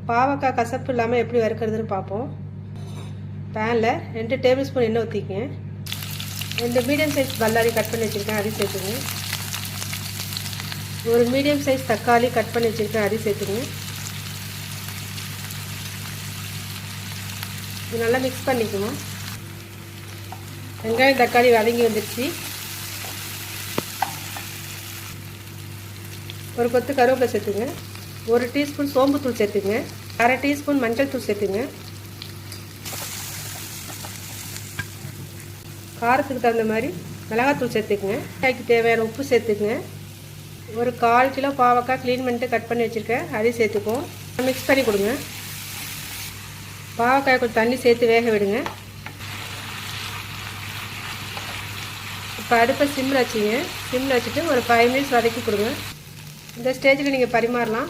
பாவக்காய் கசப்பு இல்லாமல் எப்படி வறுக்கிறதுன்னு பார்ப்போம். பேனில் 2 டேபிள் ஸ்பூன் எண்ணெய் ஊற்றிக்கங்க. 2 மீடியம் சைஸ் பல்லாரி கட் பண்ணி வச்சுருக்கேன், அதையும் சேர்த்துங்க. ஒரு மீடியம் சைஸ் தக்காளி கட் பண்ணி வச்சுருக்கேன், அதையும் சேர்த்துங்க. இது நல்லா மிக்ஸ் பண்ணிக்கணும். வெங்காயம் தக்காளி வதங்கி வந்துடுச்சு. ஒரு கொத்து கருவேப்பிலை சேர்த்துங்க. 1 டீஸ்பூன் சோம்புத்தூள் சேர்த்துங்க. 1/2 டீஸ்பூன் மஞ்சள் தூள் சேர்த்துங்க. காரத்துக்கு தகுந்த மாதிரி மிளகாத்தூள் சேர்த்துக்குங்க. காய்க்கு தேவையான உப்பு சேர்த்துக்குங்க. ஒரு 1/4 கிலோ பாவக்காய் க்ளீன் பண்ணிட்டு கட் பண்ணி வச்சுருக்கேன், அதையும் சேர்த்துக்குவோம். மிக்ஸ் பண்ணி கொடுங்க. பாவக்காய் கொஞ்சம் தண்ணி சேர்த்து வேக விடுங்க. இப்போ அடுப்பை சிம்மில் வச்சுங்க. சிம்மில் வச்சுட்டு ஒரு 5 மினிட்ஸ் வதக்கி கொடுங்க. இந்த ஸ்டேஜில் நீங்கள் பரிமாறலாம்.